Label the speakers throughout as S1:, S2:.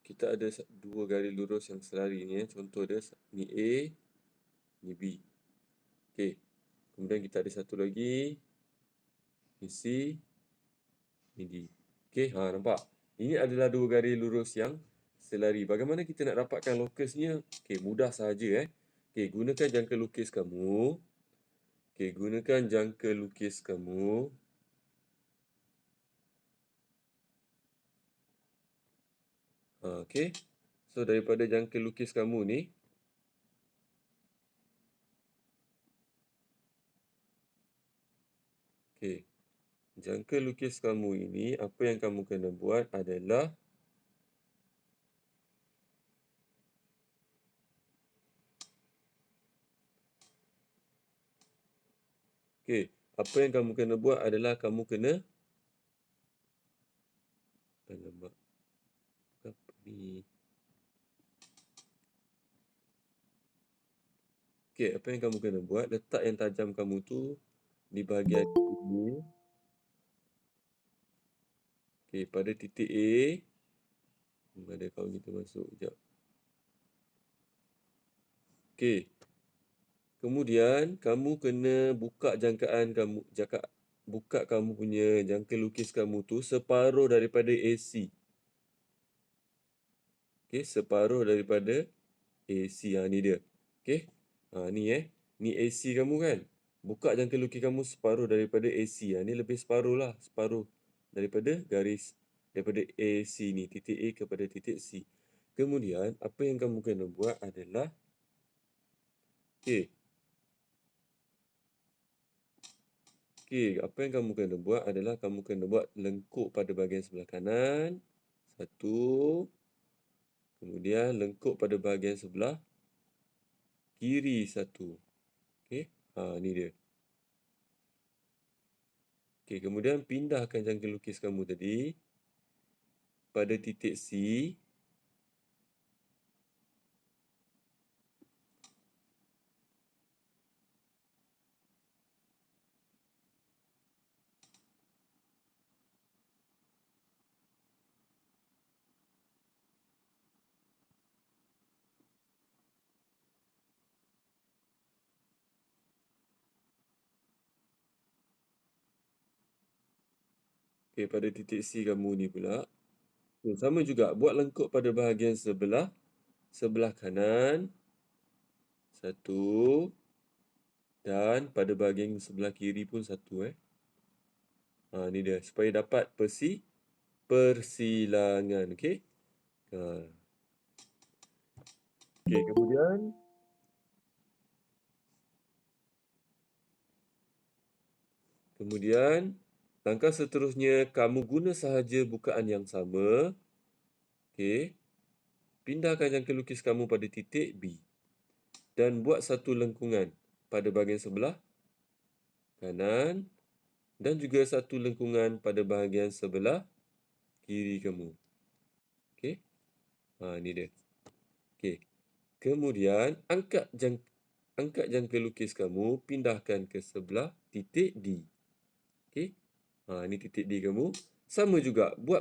S1: kita ada dua garis lurus yang selari ni. Contoh dia, ni A, ni B. Okey. Kemudian kita ada satu lagi, ni C, ni D. Okey, nampak? Ini adalah dua garis lurus yang selari. Bagaimana kita nak dapatkan lokusnya? Okey, mudah sahaja. Okey, gunakan jangka lukis kamu. Okey, gunakan jangka lukis kamu. Okey. So, daripada jangka lukis kamu ni, okey, jangka lukis kamu ini, apa yang kamu kena buat adalah okey, apa yang kamu kena buat adalah kamu kena alamak, apa ni? Okey, apa yang kamu kena buat, letak yang tajam kamu tu di bahagian ini. Okey, pada titik A. Mana kawan kita masuk? Sekejap. Okey. Kemudian, kamu kena buka jangkaan kamu, buka kamu punya jangka lukis kamu tu separuh daripada AC. Okey, separuh daripada AC. Ni dia. Okey. Ni Ni AC kamu kan? Buka jangka lukis kamu separuh daripada AC. Ni lebih separuh lah. Separuh daripada garis. Daripada AC ni. Titik A kepada titik C. Kemudian, apa yang kamu kena buat adalah Okey. Okey, apa yang kamu kena buat adalah kamu kena buat lengkuk pada bahagian sebelah kanan. Satu. Kemudian lengkuk pada bahagian sebelah kiri satu. Okey. Ni dia. Okey, kemudian pindahkan jangka lukis kamu tadi pada titik C. Okey, pada titik C kamu ni pula. Sama juga, buat lengkuk pada bahagian sebelah kanan. Satu. Dan pada bahagian sebelah kiri pun satu. Ni dia. Supaya dapat persilangan. Okey. Okey, kemudian langkah seterusnya, kamu guna sahaja bukaan yang sama. Okey. Pindahkan jangka lukis kamu pada titik B. Dan buat satu lengkungan pada bahagian sebelah kanan. Dan juga satu lengkungan pada bahagian sebelah kiri kamu. Okey. Ni dia. Okey. Kemudian, angkat jangka lukis kamu, pindahkan ke sebelah titik D. Okey. Ni titik D kamu. Sama juga, buat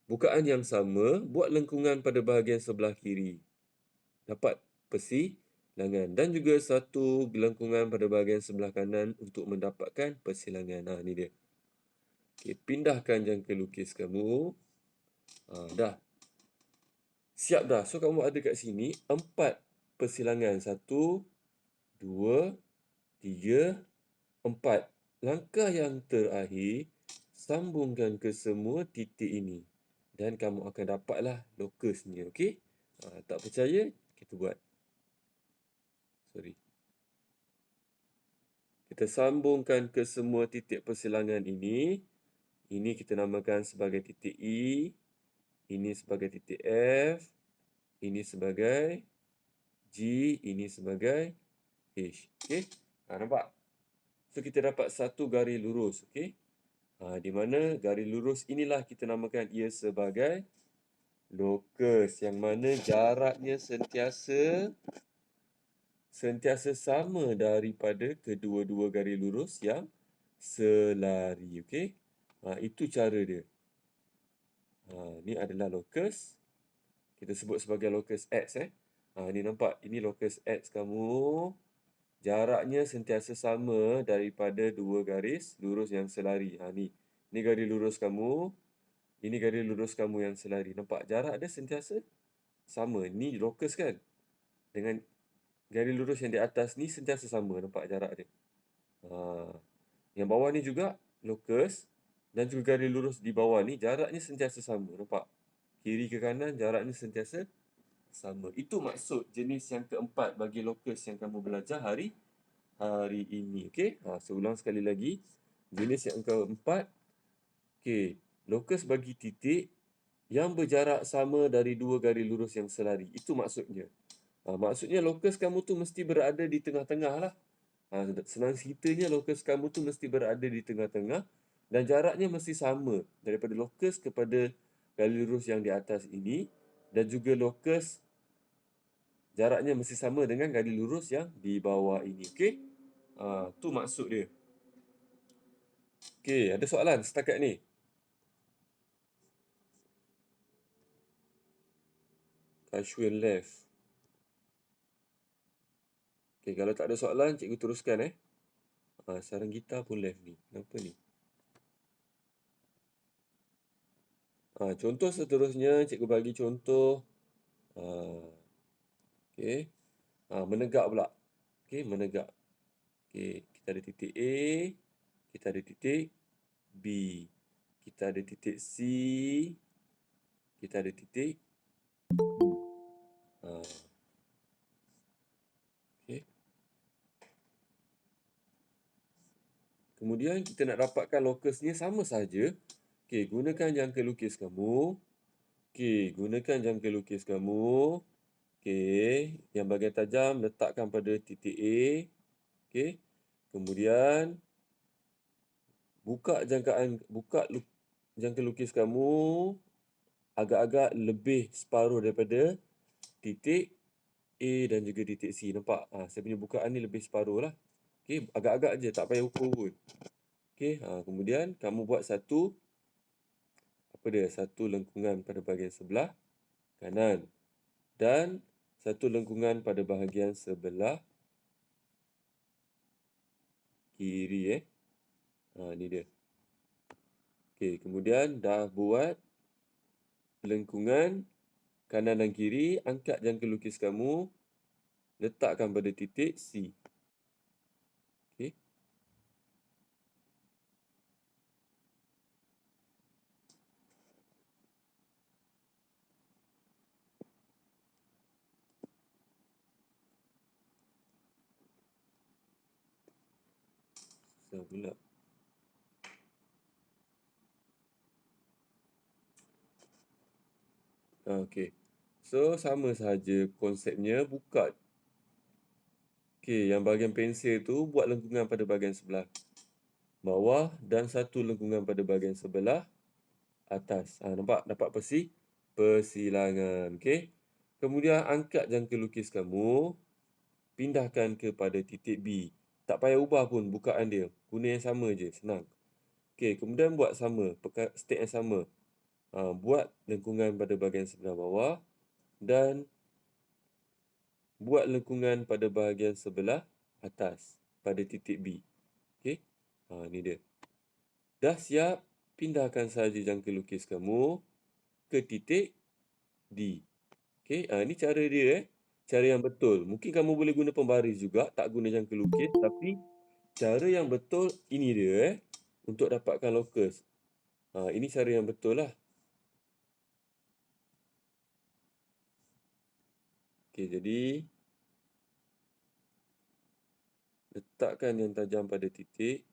S1: bukaan yang sama, buat lengkungan pada bahagian sebelah kiri. Dapat persilangan. Dan juga satu lengkungan pada bahagian sebelah kanan untuk mendapatkan persilangan. Ni dia. Okey, pindahkan jangka lukis kamu. Dah. Siap dah. So, kamu ada kat sini 4 persilangan. 1, 2, 3, 4. Langkah yang terakhir, sambungkan ke semua titik ini. Dan kamu akan dapatlah lokusnya. Okey? Tak percaya? Kita buat. Sorry. Kita sambungkan ke semua titik persilangan ini. Ini kita namakan sebagai titik E. Ini sebagai titik F. Ini sebagai G. Ini sebagai H. Okey? Nampak? So, kita dapat satu garis lurus. Okey? Di mana garis lurus inilah kita namakan ia sebagai lokus. Yang mana jaraknya sentiasa sama daripada kedua-dua garis lurus yang selari. Okey? Itu cara dia. Ni adalah lokus. Kita sebut sebagai locus X. Ni nampak, ini locus X kamu. Jaraknya sentiasa sama daripada dua garis lurus yang selari. Ni garis lurus kamu. Ini garis lurus kamu yang selari. Nampak jarak dia sentiasa sama. Ni locus kan? Dengan garis lurus yang di atas ni sentiasa sama. Nampak jarak dia. Yang bawah ni juga locus. Dan juga garis lurus di bawah ni jaraknya sentiasa sama. Nampak? Kiri ke kanan jaraknya sentiasa sama. Itu maksud jenis yang keempat bagi locus yang kamu belajar hari ini. Okey? Seulang sekali lagi. Jenis yang keempat. Okey. Locus bagi titik yang berjarak sama dari dua garis lurus yang selari. Itu maksudnya. Maksudnya locus kamu tu mesti berada di tengah-tengah lah. Senang ceritanya locus kamu tu mesti berada di tengah-tengah dan jaraknya mesti sama daripada locus kepada garis lurus yang di atas ini dan juga locus jaraknya mesti sama dengan garis lurus yang di bawah ini. Okey? Tu maksud dia. Okey, ada soalan setakat ni? Kashwin left. Okey, kalau tak ada soalan, cikgu teruskan. Sarang gitar pun left ni. Kenapa ni? Contoh seterusnya, cikgu bagi contoh. Okey. Menegak pula. Okey, menegak. Okey, kita ada titik A, kita ada titik B. Kita ada titik C, kita ada titik okey. Kemudian kita nak dapatkan locusnya sama saja. Okey, gunakan jangka lukis kamu. Okey, gunakan jangka lukis kamu. Okey, yang bahagian tajam letakkan pada titik A. Okey. Kemudian buka jangka lukis kamu agak-agak lebih separuh daripada titik A dan juga titik C. Nampak? Saya punya bukaan ni lebih separuh lah. Okey, agak-agak je, tak payah ukur pun. Okey, kemudian kamu buat satu lengkungan pada bahagian sebelah kanan dan satu lengkungan pada bahagian sebelah kiri. Ni dia. Okey, kemudian dah buat lengkungan kanan dan kiri, angkat jangka lukis kamu, letakkan pada titik C. Okey. Susah pula. Okey. So, sama sahaja konsepnya. Buka. Okey, yang bahagian pensel tu buat lengkungan pada bahagian sebelah bawah dan satu lengkungan pada bahagian sebelah atas. Nampak? Dapat persilangan. Okey. Kemudian angkat jangka lukis kamu. Pindahkan kepada titik B. Tak payah ubah pun bukaan dia. Guna yang sama je. Senang. Okey. Kemudian buat sama. Step yang sama. Buat lengkungan pada bahagian sebelah bawah. Dan buat lengkungan pada bahagian sebelah atas. Pada titik B. Okey. Ni dia. Dah siap. Pindahkan sahaja jangka lukis kamu ke titik D. Okey, ini cara dia. Cara yang betul. Mungkin kamu boleh guna pembaris juga, tak guna jangka lukis. Tapi cara yang betul ini dia. Untuk dapatkan locus. Ini cara yang betul lah. Okey, jadi letakkan yang tajam pada titik.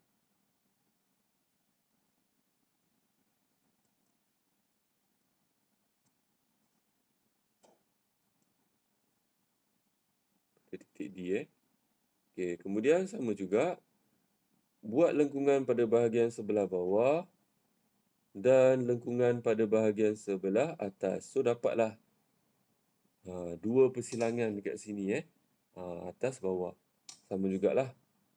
S1: Titik D. Okey, kemudian sama juga. Buat lengkungan pada bahagian sebelah bawah. Dan lengkungan pada bahagian sebelah atas. So, dapatlah dua persilangan dekat sini. Atas, bawah. Sama jugalah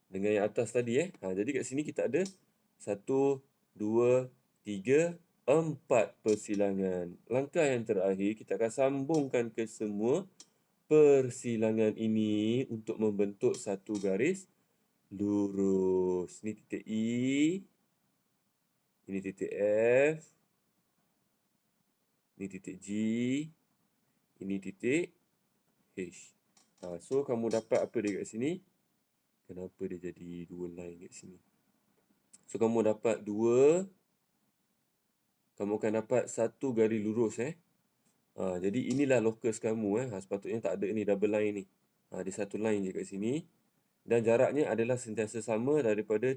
S1: dengan yang atas tadi. Jadi kat sini kita ada 1, 2, 3, 4 persilangan. Langkah yang terakhir, kita akan sambungkan ke semua persilangan ini untuk membentuk satu garis lurus. Ini titik E, ini titik F, ini titik G, ini titik H. So, kamu dapat apa dia kat sini? Kenapa dia jadi dua line kat sini? So, kamu dapat kamu akan dapat satu garis lurus. Jadi inilah locus kamu. Sepatutnya tak ada ni double line ni. Ada satu line je kat sini. Dan jaraknya adalah sentiasa sama daripada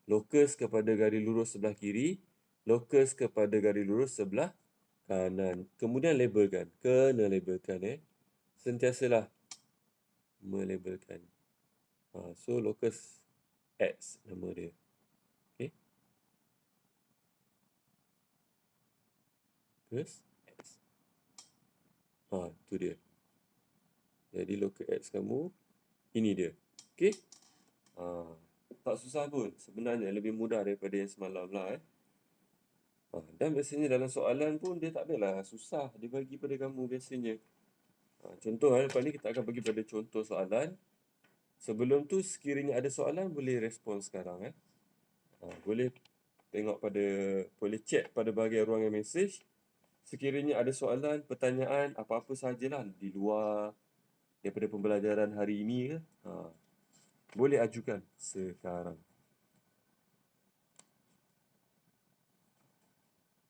S1: locus kepada garis lurus sebelah kiri, locus kepada garis lurus sebelah kanan. Kemudian labelkan. Kena labelkan. Sentiasalah melabelkan. So, locus X nama dia. Okay. Locus X. Tu dia. Jadi, locus X kamu, ini dia. Okay. Tak susah pun. Sebenarnya lebih mudah daripada yang semalam lah. Dan biasanya dalam soalan pun dia tak adalah susah. Dia bagi pada kamu biasanya. Contoh lepas ni kita akan bagi pada contoh soalan. Sebelum tu sekiranya ada soalan boleh respon sekarang. Boleh tengok boleh chat pada bahagian ruangan mesej. Sekiranya ada soalan, pertanyaan, apa-apa sahajalah di luar daripada pembelajaran hari ini boleh ajukan sekarang.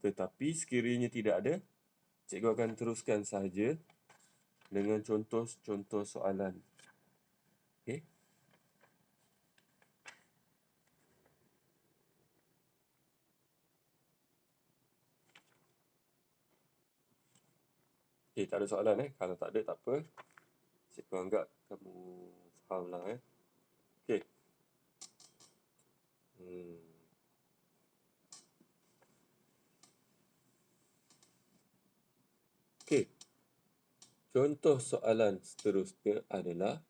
S1: Tetapi sekiranya tidak ada, cikgu akan teruskan sahaja dengan contoh-contoh soalan. Okey. Okey, tak ada soalan Kalau tak ada tak apa. Cikgu anggap kamu fahamlah Okey. Okey. Contoh soalan seterusnya adalah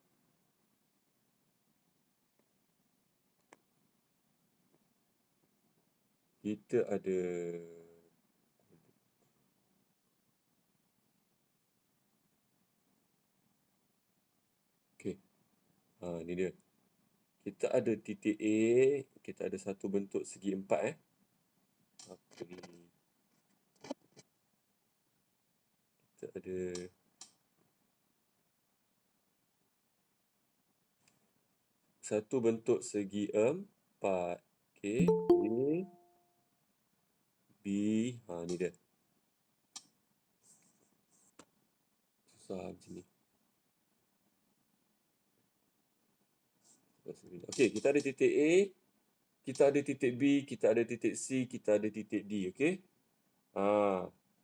S1: kita ada okey. Ni dia. Kita ada titik A, kita ada satu bentuk segi empat Apa ni? Kita ada satu bentuk segi empat. Okey. A, B, ni dia. Susah macam ni. Okey, kita ada titik A, kita ada titik B, kita ada titik C, kita ada titik D. Okey.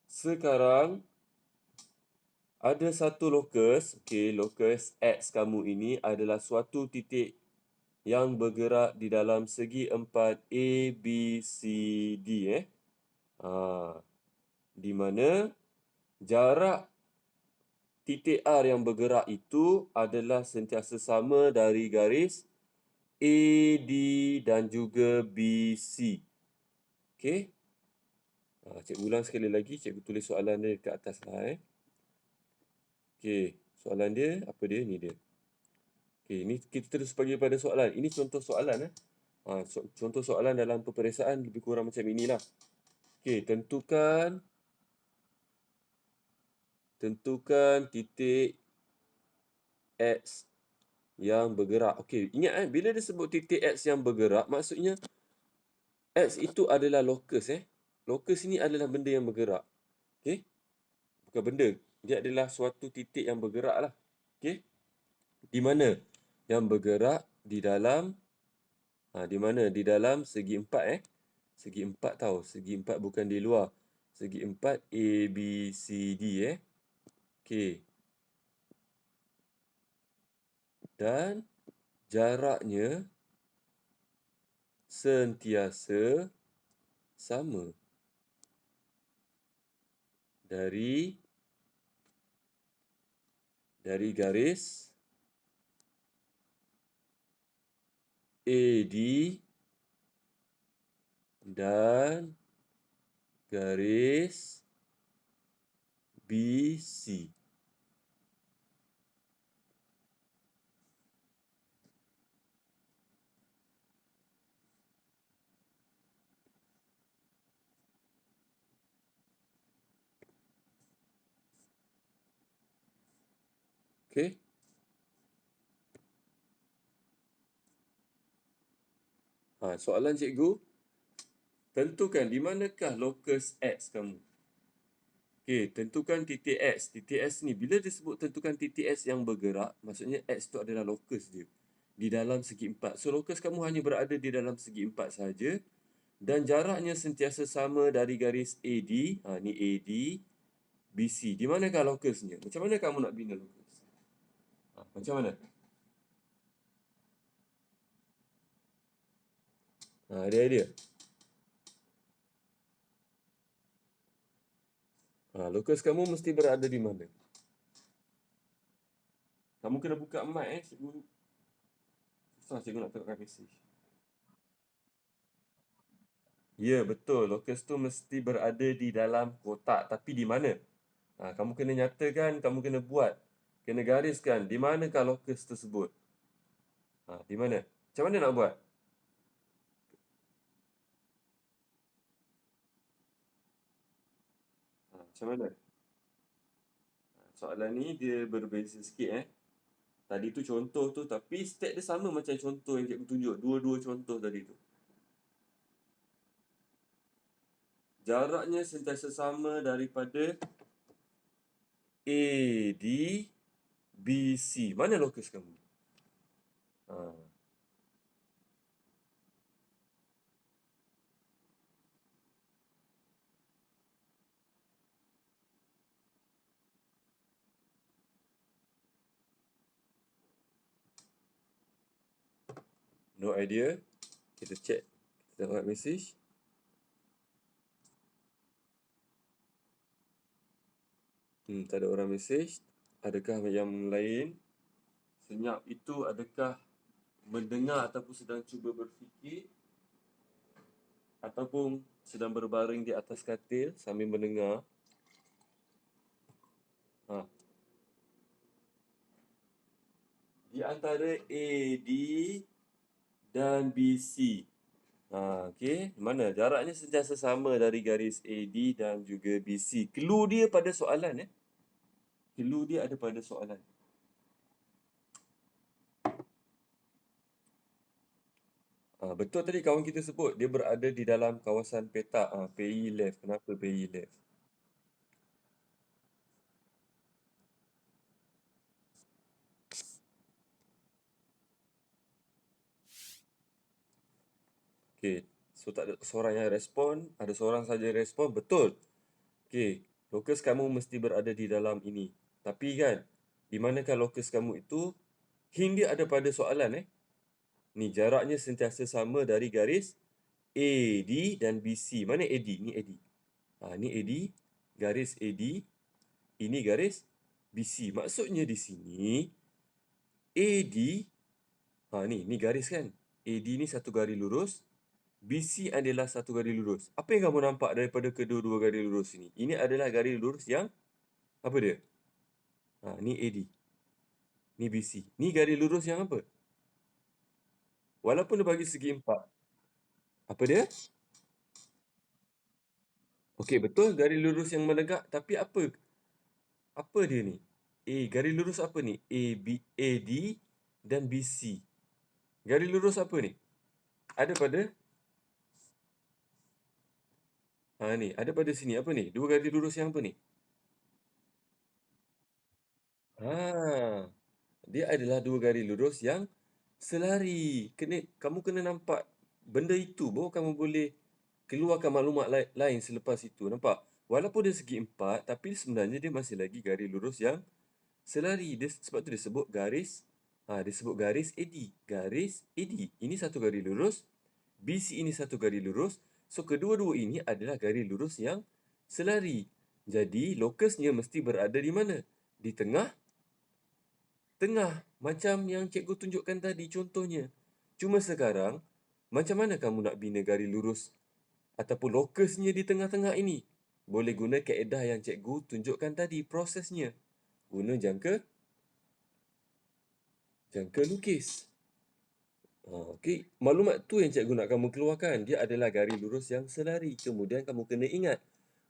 S1: Sekarang ada satu locus. Okey, locus X kamu ini adalah suatu titik yang bergerak di dalam segi empat A, B, C, D. Di mana jarak titik R yang bergerak itu adalah sentiasa sama dari garis A, D dan juga B, C. Okey. Cikgu ulang sekali lagi. Cikgu tulis soalan dia dekat atas lah. Okey. Soalan dia, apa dia? Ni dia. Okey, ni kita terus pergi pada soalan. Ini contoh soalan. Contoh soalan dalam peperiksaan lebih kurang macam inilah. Okey, tentukan titik X yang bergerak. Okey, ingat bila dia sebut titik X yang bergerak, maksudnya X itu adalah locus. Locus ini adalah benda yang bergerak. Okey? Bukan benda. Dia adalah suatu titik yang bergerak lah. Okey? Di mana? Yang bergerak di dalam di mana? Di dalam segi empat Segi empat tau. Segi empat bukan di luar. Segi empat A, B, C, D Okey. Dan jaraknya sentiasa sama dari garis AD dan garis BC. Okey? Soalan cikgu, tentukan di manakah lokus X kamu. Okey, tentukan titik X. Titik X ni, bila disebut tentukan titik X yang bergerak, maksudnya X tu adalah lokus dia di dalam segi empat. So, lokus kamu hanya berada di dalam segi empat sahaja dan jaraknya sentiasa sama dari garis AD. Ni AD, BC. Di manakah lokusnya? Macam mana kamu nak bina lokus? Macam mana? Ada idea? Lokus kamu mesti berada di mana? Kamu kena buka mic cikgu. Susah cikgu nak tengokkan mesej. Ya, betul. Lokus tu mesti berada di dalam kotak. Tapi di mana? Kamu kena nyatakan, kamu kena buat. Kena gariskan di manakah lokus tersebut. Di mana? Macam mana nak buat? Macam mana? Soalan ni dia berbeza sikit. Tadi tu contoh tu, tapi step dia sama macam contoh yang cikgu tunjuk. Dua-dua contoh tadi tu. Jaraknya sentiasa sama daripada AD BC. Mana lokus kamu? Ha. No idea. Kita check. Kita tengok mesej. Tak ada orang mesej. Adakah yang lain? Senyap itu adakah mendengar ataupun sedang cuba berfikir? Ataupun sedang berbaring di atas katil sambil mendengar? Di antara AD dan BC. Okey. Mana? Jaraknya sentiasa sama dari garis AD dan juga BC. Clue dia pada soalan. Clue dia ada pada soalan. Betul tadi kawan kita sebut dia berada di dalam kawasan petak. PE left. Kenapa PE left? Okey. So tak ada seorang yang respon, ada seorang saja respon. Betul. Okey. Lokus kamu mesti berada di dalam ini. Tapi kan, di manakah lokus kamu itu? Hint dia ada pada soalan. Ni jaraknya sentiasa sama dari garis AD dan BC. Mana AD? Ni AD. Ni AD, garis AD, ini garis BC. Maksudnya di sini AD, ni garis kan? AD ni satu garis lurus, BC adalah satu garis lurus. Apa yang kamu nampak daripada kedua-dua garis lurus ini? Ini adalah garis lurus yang apa dia? Ni AD. Ni BC. Ni garis lurus yang apa? Walaupun dia bagi segi empat. Apa dia? Okey, betul garis lurus yang menegak, tapi apa dia ni? Garis lurus apa ni? AD dan BC. Garis lurus apa ni? Ada pada ni, ada pada sini apa ni? Dua garis lurus yang apa ni? Dia adalah dua garis lurus yang selari. Kamu kena nampak benda itu baru kamu boleh keluarkan maklumat lain selepas itu. Nampak? Walaupun dia segi empat, tapi sebenarnya dia masih lagi garis lurus yang selari. Sebab tu disebut garis disebut garis AD. Garis AD. Ini satu garis lurus. BC ini satu garis lurus. So, kedua-dua ini adalah garis lurus yang selari. Jadi, lokusnya mesti berada di mana? Di tengah. Macam yang cikgu tunjukkan tadi contohnya. Cuma sekarang, macam mana kamu nak bina garis lurus ataupun lokusnya di tengah-tengah ini. Boleh guna kaedah yang cikgu tunjukkan tadi, prosesnya. Guna jangka lukis. Okey, maklumat tu yang cikgu nak kamu keluarkan. Dia adalah garis lurus yang selari. Kemudian kamu kena ingat,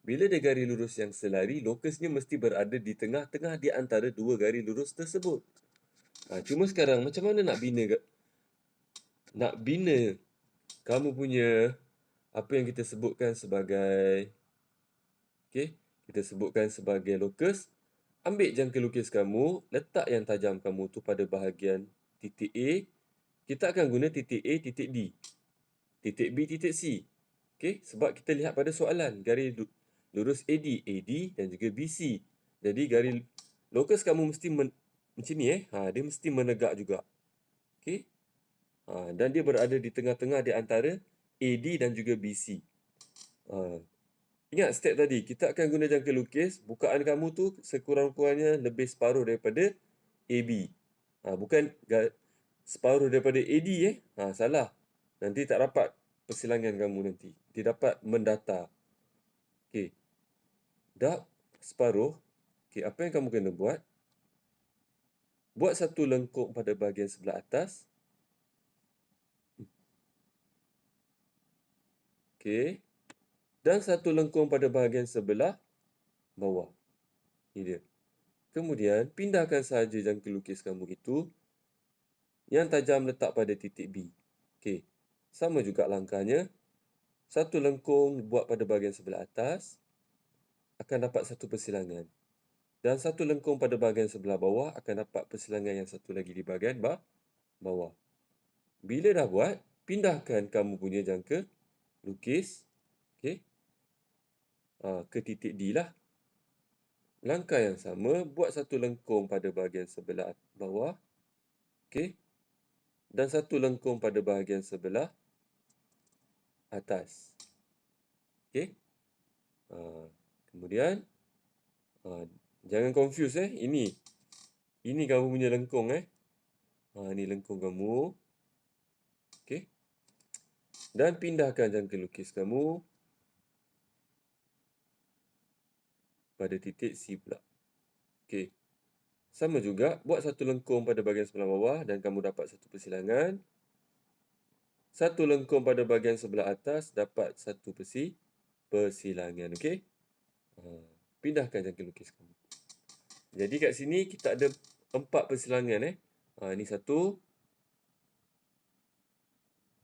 S1: bila dia garis lurus yang selari, lokusnya mesti berada di tengah-tengah di antara dua garis lurus tersebut. Cuma sekarang macam mana nak bina kamu punya apa yang kita sebutkan sebagai kita sebutkan sebagai lokus. Ambil jangka lukis kamu, letak yang tajam kamu tu pada bahagian titik A. Kita akan guna titik A, titik D. Titik B, titik C. Sebab kita lihat pada soalan, garis lurus AD dan juga BC. Jadi garis lokus kamu mesti macam ni dia mesti menegak juga. Dan dia berada di tengah-tengah di antara AD dan juga BC. Ingat step tadi, kita akan guna jangka lukis. Bukaan kamu tu sekurang-kurangnya lebih separuh daripada AB. Bukan separuh daripada AD salah. Nanti tak dapat persilangan kamu nanti. Dia dapat mendata. Dah separuh. Apa yang kamu kena buat? Buat satu lengkung pada bahagian sebelah atas. Dan satu lengkung pada bahagian sebelah bawah. Ini dia. Kemudian, pindahkan sahaja jangka lukis kamu itu. Yang tajam letak pada titik B. Sama juga langkahnya. Satu lengkung buat pada bahagian sebelah atas. Akan dapat satu persilangan. Dan satu lengkung pada bahagian sebelah bawah akan dapat persilangan yang satu lagi di bahagian bawah. Bila dah buat, pindahkan kamu punya jangka lukis ke titik D lah. Langkah yang sama, buat satu lengkung pada bahagian sebelah bawah. Dan satu lengkung pada bahagian sebelah atas. Kemudian, jangan confuse Ini kamu punya lengkung Ini lengkung kamu. Dan pindahkan jangka lukis kamu pada titik C pula. Sama juga, buat satu lengkung pada bahagian sebelah bawah dan kamu dapat satu persilangan. Satu lengkung pada bahagian sebelah atas dapat satu persilangan. Pindahkan jangka lukis kamu. Jadi kat sini kita ada 4 persilangan Ini satu.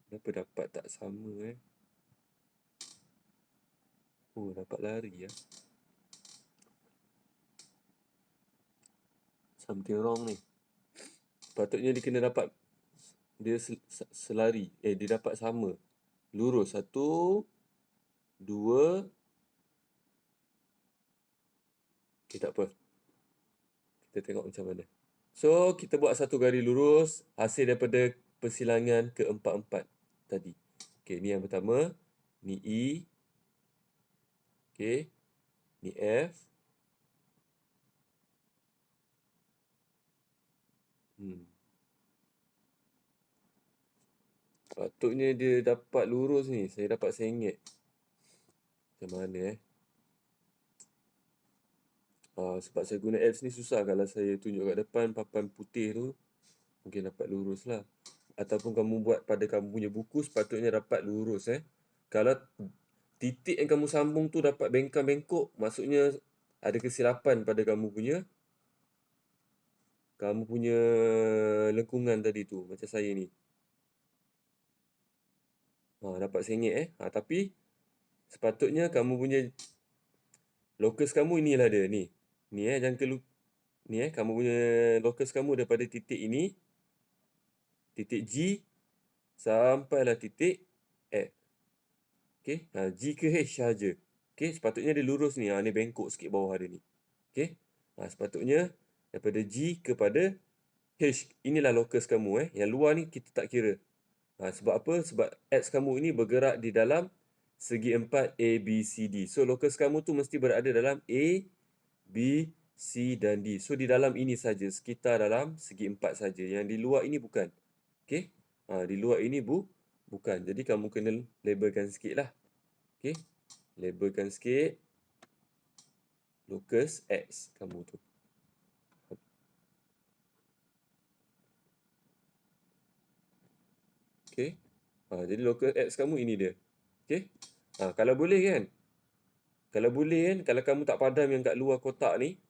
S1: Kenapa dapat tak sama dapat lari Something wrong ni. Patutnya dia kena dapat dia selari. Dia dapat sama. Lurus. 1, 2. Tak apa. Kita tengok macam mana. So, kita buat satu garis lurus hasil daripada persilangan keempat-empat tadi. Ni yang pertama. Ni E. Ni F. Patutnya dia dapat lurus ni. Saya dapat sengit. Macam mana sebab saya guna apps ni susah. Kalau saya tunjuk kat depan papan putih tu, mungkin dapat lurus lah. Ataupun kamu buat pada kamu punya buku, sepatutnya dapat lurus Kalau titik yang kamu sambung tu dapat bengkang-bengkok, maksudnya ada kesilapan pada kamu punya lengkungan tadi tu. Macam saya ni. Dapat sengit tapi sepatutnya kamu punya lokus kamu inilah dia ni. Ni jangka ni kamu punya lokus kamu daripada titik ini, titik G sampailah titik F. G ke H saja. Sepatutnya dia lurus ni. Ni bengkok sikit bawah dia ni. Sepatutnya daripada G kepada H. Inilah lokus kamu Yang luar ni kita tak kira. Sebab apa? Sebab X kamu ini bergerak di dalam segi empat A, B, C, D. So, lokus kamu tu mesti berada dalam A, B, C dan D. So, di dalam ini saja. Sekitar dalam segi empat saja. Yang di luar ini bukan. Di luar ini bukan. Jadi, kamu kena labelkan sikit lah. Okey. Labelkan sikit locus X kamu tu. Okey. Jadi locus X kamu ini dia. Okey. Kalau boleh kan, kalau kamu tak padam yang kat luar kotak ni,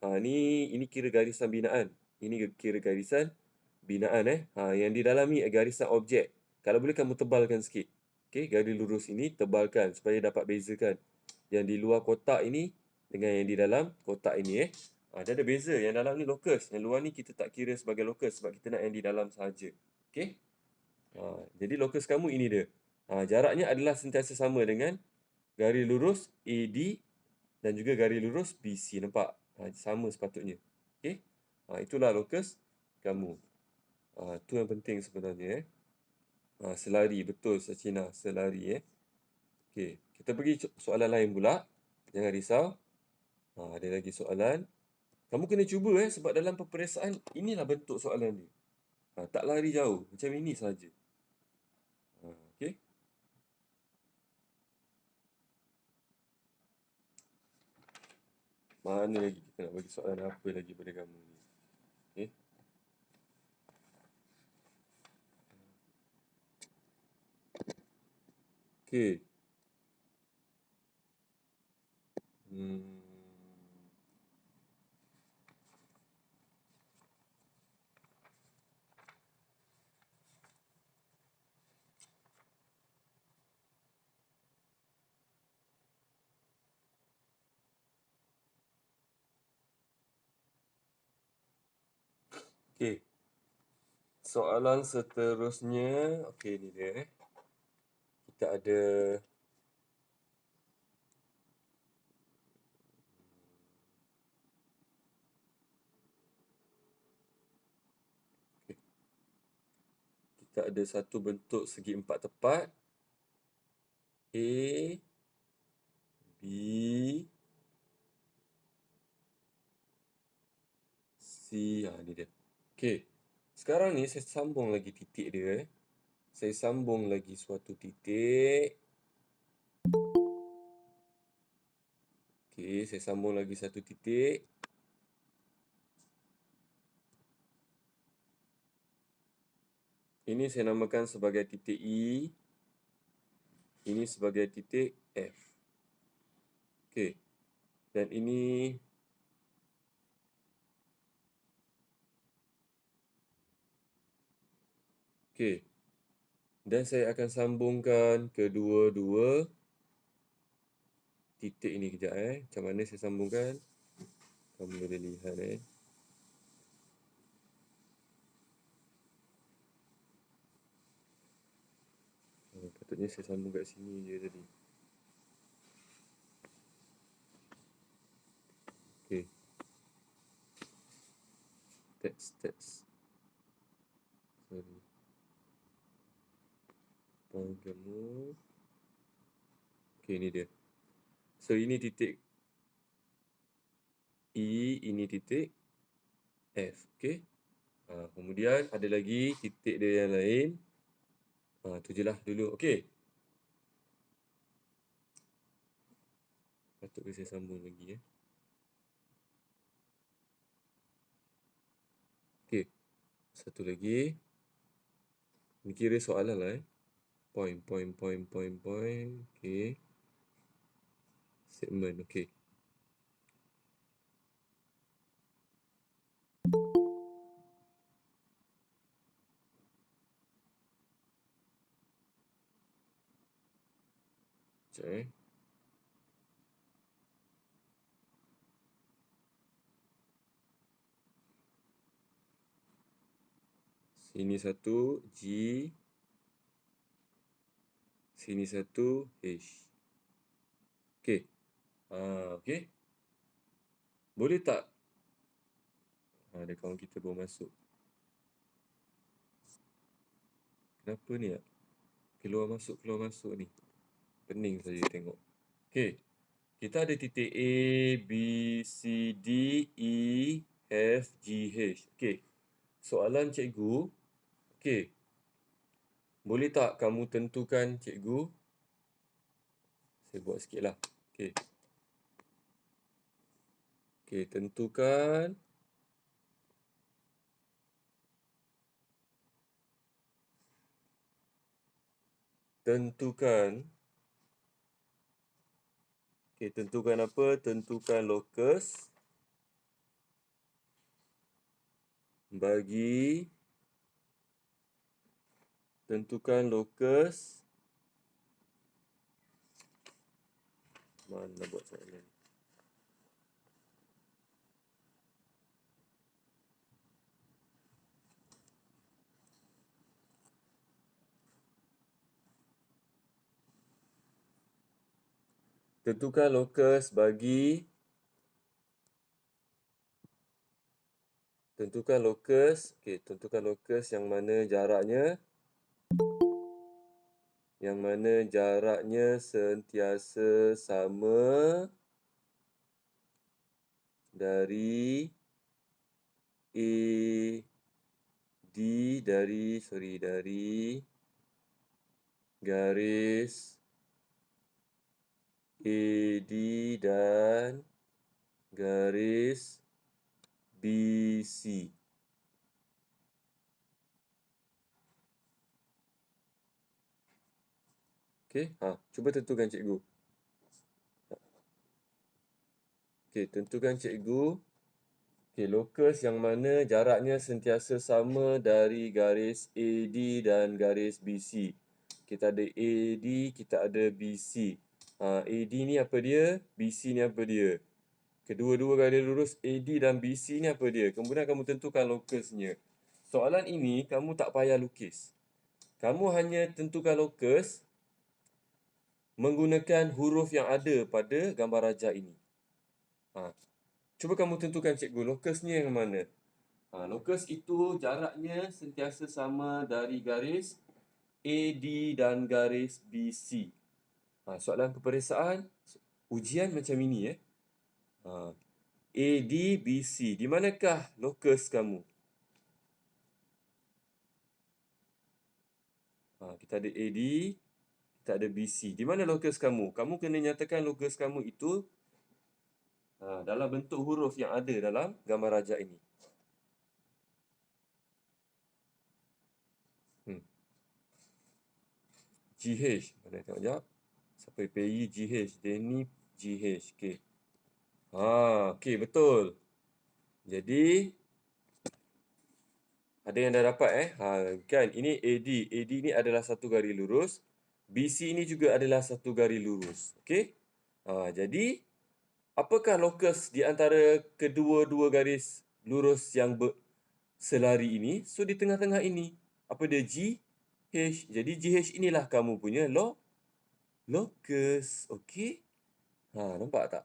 S1: ini kira garisan binaan. Ini kira garisan binaan yang di dalam ni garisan objek. Kalau boleh kamu tebalkan sikit. Okey, garis lurus ini tebalkan supaya dapat bezakan yang di luar kotak ini dengan yang di dalam kotak ini dia ada beza. Yang dalam ni locus, yang luar ni kita tak kira sebagai locus sebab kita nak yang di dalam sahaja. Okey? Jadi locus kamu ini dia. Jaraknya adalah sentiasa sama dengan garis lurus AD dan juga garis lurus BC. Nampak? Sama sepatutnya. Okey? Itulah locus kamu. Itu yang penting sebenarnya. Selari. Betul, Sacina. Selari. Okey. Kita pergi soalan lain pula. Jangan risau. Ada lagi soalan. Kamu kena cuba sebab dalam peperiksaan inilah bentuk soalan dia. Tak lari jauh. Macam ini saja. Okey. Mana lagi kita nak bagi soalan apa lagi pada kamu ni? Okey. Okey. Okey. Soalan seterusnya. Okey, ni dia. Kita ada kita ada satu bentuk segi empat tepat. A, B, C. Ni dia. Okey. Sekarang ni saya sambung lagi titik dia. Saya sambung lagi suatu titik. Okey, saya sambung lagi satu titik. Ini saya namakan sebagai titik E. Ini sebagai titik F. Okey. Dan ini okey. Dan saya akan sambungkan kedua-dua titik ini kejap Macam mana saya sambungkan? Kamu boleh lihat Patutnya saya sambung kat sini je tadi. Okey. Text. Sorry. Point kamu. Okey, ni dia. So, ini titik E, ini titik F. Okey. Kemudian ada lagi titik dia yang lain. Tu je lah dulu. Okey. Patut saya sambung lagi Okey. Satu lagi. Ni kira soalan lah Point. Okey. Segment. Okey. Sekejap Sini satu G. Sini satu H. Okey. Okey. Boleh tak? Ada kawan kita baru masuk. Kenapa ni keluar masuk ni? Pening saja tengok. Okey. Kita ada titik A, B, C, D, E, F, G, H. Okey. Soalan cikgu. Okey. Boleh tak kamu tentukan cikgu? Okey, buat sikitlah. Okey. Okey, tentukan tentukan apa? Tentukan lokus bagi mana buat soalan? Tentukan lokus bagi tentukan lokus yang mana jaraknya sentiasa sama dari dari garis AD dan garis BC. Okey, cuba tentukan cikgu. Okey, tentukan cikgu. Okey, lokus yang mana jaraknya sentiasa sama dari garis AD dan garis BC. Kita ada AD, kita ada BC. AD ni apa dia? BC ni apa dia? Kedua-dua garis lurus AD dan BC ni apa dia? Kemudian kamu tentukan lokusnya. Soalan ini kamu tak payah lukis. Kamu hanya tentukan lokus menggunakan huruf yang ada pada gambar rajah ini. Cuba kamu tentukan cikgu, lokusnya yang mana? Lokus itu jaraknya sentiasa sama dari garis AD dan garis BC. Soalan peperiksaan, ujian macam ini. AD, BC. Di manakah lokus kamu? Kita ada AD, kita ada BC. Di mana lokus kamu? Kamu kena nyatakan lokus kamu itu dalam bentuk huruf yang ada dalam gambar rajah ini. GH. Mana tengok jap. Siapa PI GH? Denny GH. Okey. Okey, betul. Jadi ada yang dah dapat kan ini AD. AD ni adalah satu garis lurus. BC ni juga adalah satu garis lurus. Okey? Jadi apakah lokus di antara kedua-dua garis lurus yang selari ini? So di tengah-tengah ini. Apa dia? G H. Jadi GH inilah kamu punya lokus. Okey? Nampak tak?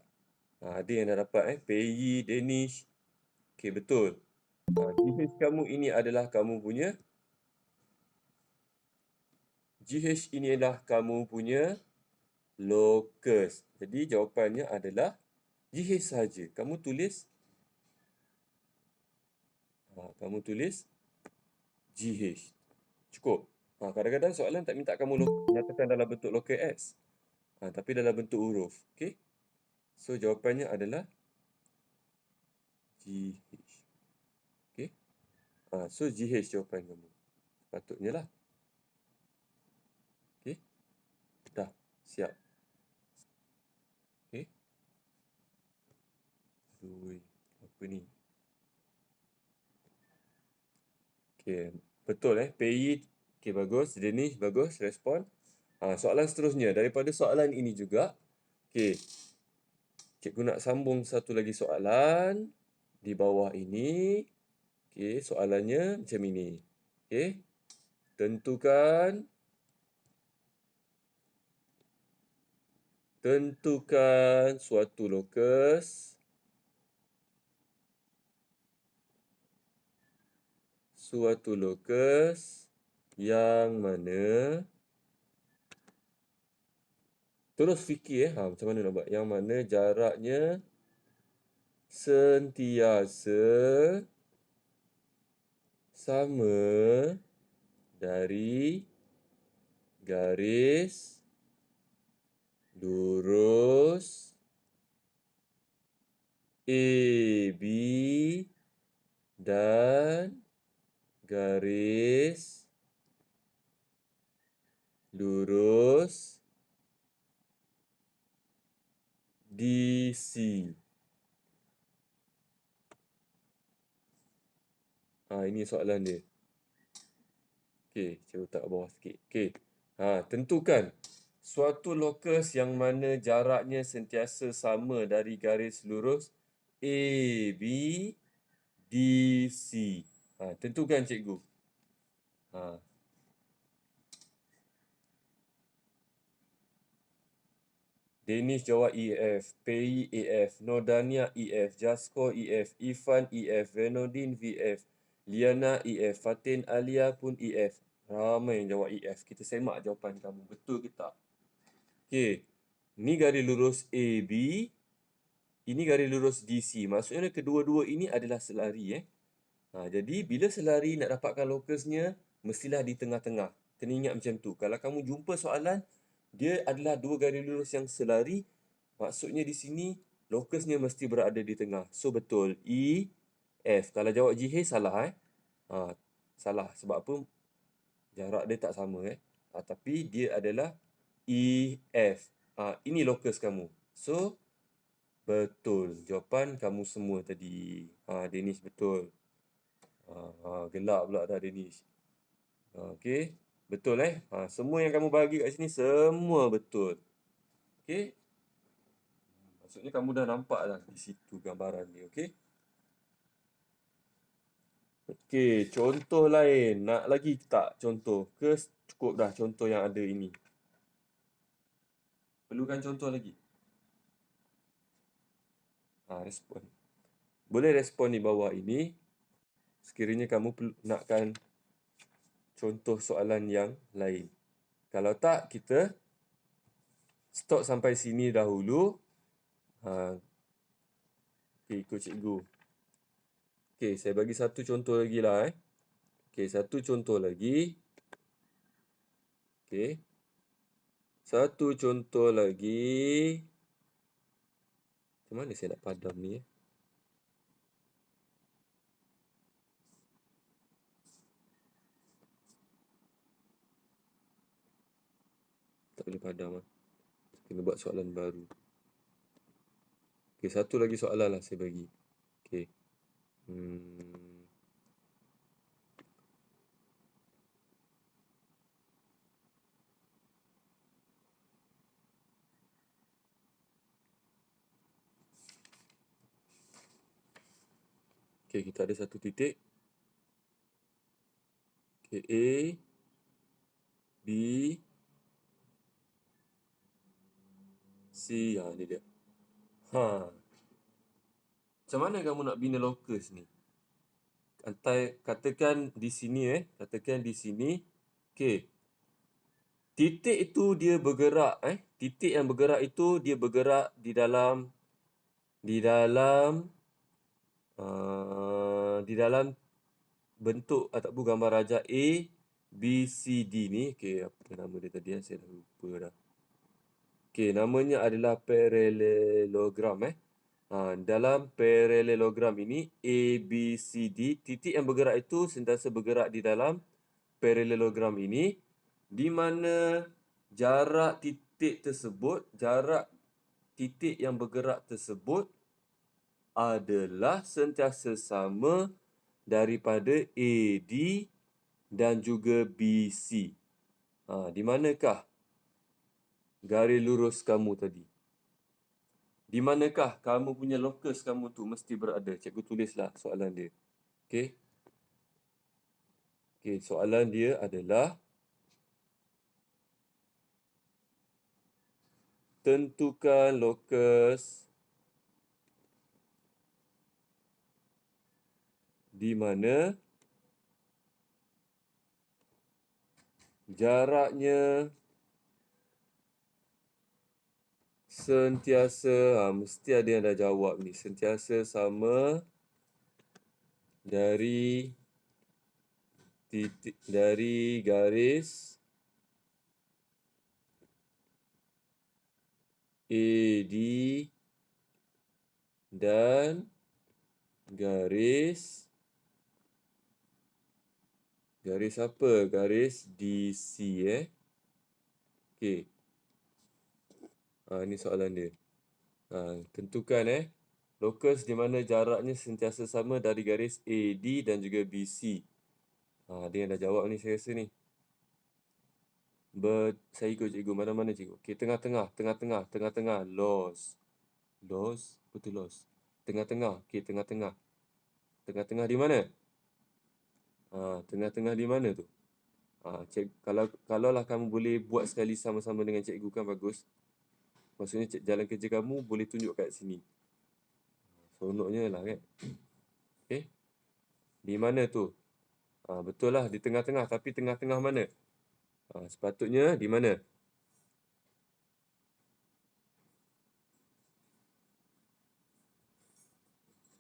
S1: Ada yang dah dapat Peyi, Danish. Okey, betul. GH kamu ini adalah kamu punya lokus. Jadi jawapannya adalah GH saja. Kamu tulis GH. Cukup. Kadang-kadang soalan tak minta kamu nyatakan dalam bentuk lokus S. Tapi dalam bentuk huruf. Okey? So jawapannya adalah GH. Okey? So GH jawapan kamu. Patutnya lah. Okey? Dah. Siap. Okey? Aduh, apa ni? Okey, betul PI. Okey, bagus. Danish, bagus. Respon. Soalan seterusnya. Daripada soalan ini juga. Okey. Cikgu nak sambung satu lagi soalan. Di bawah ini. Okey, soalannya macam ini. Okey. Tentukan suatu lokus. Yang mana terus fikir macam mana nak buat. Yang mana jaraknya sentiasa sama dari garis lurus AB dan garis lurus DC. Ini soalan dia. Okey, saya letak bawah sikit. Okey. Tentukan suatu lokus yang mana jaraknya sentiasa sama dari garis lurus AB DC. Tentukan cikgu. Danish jawab EF, Pei EF, Nordania EF, Jasko EF, Ifan EF, Venodin VF, Liana EF, Fatin Alia pun EF. Ramai yang jawab EF. Kita semak jawapan kamu. Betul ke tak? Okey. Ni garis lurus AB. Ini garis lurus DC. Maksudnya kedua-dua ini adalah selari. Jadi bila selari nak dapatkan lokusnya, mestilah di tengah-tengah. Kena ingat macam tu. Kalau kamu jumpa soalan, dia adalah dua garis lurus yang selari, maksudnya di sini lokusnya mesti berada di tengah. So betul. E, F. Kalau jawab GH salah. Salah. Sebab apa? Jarak dia tak sama. Tapi dia adalah E, F. Ini lokus kamu. So, betul. Jawapan kamu semua tadi. Danish betul. Gelap pula dah Danish. Okey. Betul semua yang kamu bagi kat sini semua betul. Okey. Maksudnya kamu dah nampak dah di situ gambaran dia, okey? Okey, contoh lain. Nak lagi tak contoh? Ke cukup dah contoh yang ada ini? Perlukan contoh lagi? Respon. Boleh respon di bawah ini. Sekiranya kamu nakkan contoh soalan yang lain. Kalau tak, kita stop sampai sini dahulu. Okey, ikut cikgu. Okey, saya bagi satu contoh lagi lah. Okey, satu contoh lagi. Okey. Satu contoh lagi. Macam mana saya nak padam ni? Tak boleh padam. Kena buat soalan baru. Okey, satu lagi soalan lah saya bagi. Okey. Okey, kita ada satu titik. Okey, A, B, C. Ni dia. Macam mana kamu nak bina lokus ni? Katakan di sini katakan di sini. Okey. Titik itu dia bergerak titik yang bergerak itu dia bergerak di dalam bentuk ataupun gambar rajah A, B, C, D ni. Okey, apa nama dia tadi saya dah lupa dah. Okey, namanya adalah parallelogram dalam parallelogram ini A, B, C, D, titik yang bergerak itu sentiasa bergerak di dalam parallelogram ini, di mana jarak titik yang bergerak tersebut adalah sentiasa sama daripada AD dan juga BC. Di manakah garis lurus kamu tadi? Di manakah kamu punya lokus kamu tu mesti berada? Cikgu tulislah soalan dia. Okey. Okey, soalan dia adalah tentukan lokus di mana jaraknya sentiasa, mesti ada yang dah jawab ni, sentiasa sama dari garis AD dan garis apa? Garis DC Okey. Ini soalan dia. Tentukan lokus di mana jaraknya sentiasa sama dari garis AD dan juga BC. Dia yang dah jawab ni saya rasa ni. Saya ikut cikgu. Mana-mana cikgu? Okey, tengah-tengah. Loss. Betul loss. Tengah-tengah. Okey, tengah-tengah. Tengah-tengah di mana? Tengah-tengah di mana tu? Kalaulah kamu boleh buat sekali sama-sama dengan cikgu kan bagus. Maksudnya jalan kerja kamu boleh tunjuk kat sini. Seronoknya lah kan. Okey. Di mana tu? Betul lah di tengah-tengah. Tapi tengah-tengah mana? Sepatutnya di mana?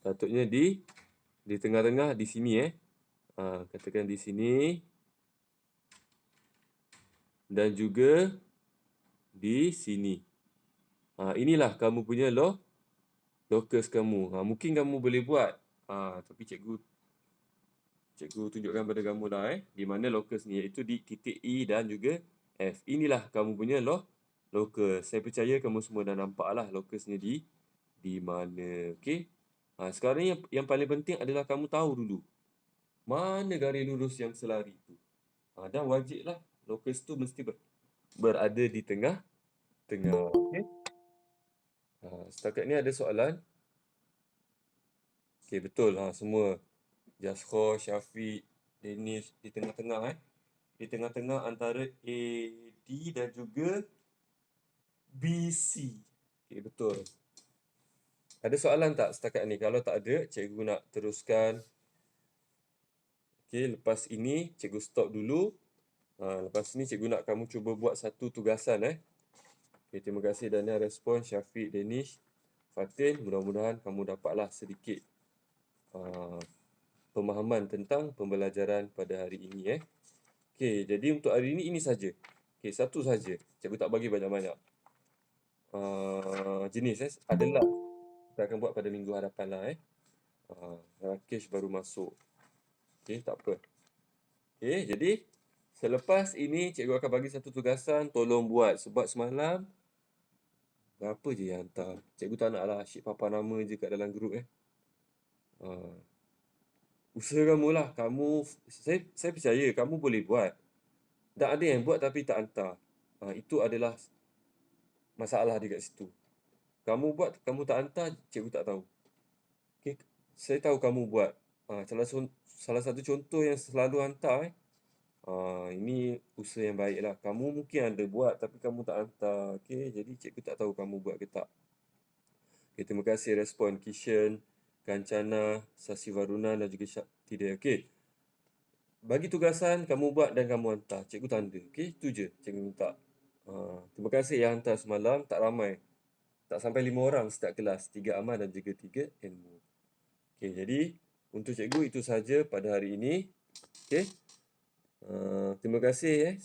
S1: Sepatutnya di tengah-tengah di sini katakan di sini dan juga di sini. Inilah kamu punya locus kamu. Mungkin kamu boleh buat. Tapi cikgu tunjukkan pada kamu lah di mana locus ni, iaitu di titik E dan juga F. Inilah kamu punya locus. Saya percaya kamu semua dah nampak lah locusnya di mana. Okey. Sekarang yang paling penting adalah kamu tahu dulu mana garis lurus yang selari tu. Dan wajiblah locus tu mesti berada di tengah. Okey. Setakat ni ada soalan? Okey, betul. Semua. Jaskor, Syafiq, Danish di tengah-tengah Di tengah-tengah antara AD dan juga BC. Okey, betul. Ada soalan tak setakat ni? Kalau tak ada, cikgu nak teruskan. Okey, lepas ini cikgu stop dulu. Lepas ni cikgu nak kamu cuba buat satu tugasan Okey, terima kasih Daniel respon, Syafiq, Danish, Fatin. Mudah-mudahan kamu dapatlah sedikit pemahaman tentang pembelajaran pada hari ini Okey, jadi untuk hari ini saja. Okey, satu saja. Cikgu tak bagi banyak-banyak. Jenis adalah kita akan buat pada minggu hadapan lah Rakesh baru masuk. Okey, tak apa. Okey, jadi selepas ini cikgu akan bagi satu tugasan, tolong buat sebab semalam berapa je yang hantar. Cikgu tak naklah asyik papa nama je kat dalam grup Usaha kamulah. Saya percaya kamu boleh buat. Dan ada yang buat tapi tak hantar. Itu adalah masalah dekat situ. Kamu buat, kamu tak hantar, cikgu tak tahu. Okay? Saya tahu kamu buat. Salah satu contoh yang selalu hantar ini usaha yang baik lah. Kamu mungkin ada buat tapi kamu tak hantar. Okay? Jadi cikgu tak tahu kamu buat ke tak. Okay, terima kasih respon Kishan, Kancana, Sasivaruna dan juga Syaktidia. Okey. Bagi tugasan, kamu buat dan kamu hantar. Cikgu tanda. Okey, itu je cikgu minta. Terima kasih yang hantar semalam. Tak ramai. Tak sampai 5 orang setiap kelas. 3 amal dan juga 3 ilmu. Okey, jadi untuk cikgu itu saja pada hari ini. Okey. Terima kasih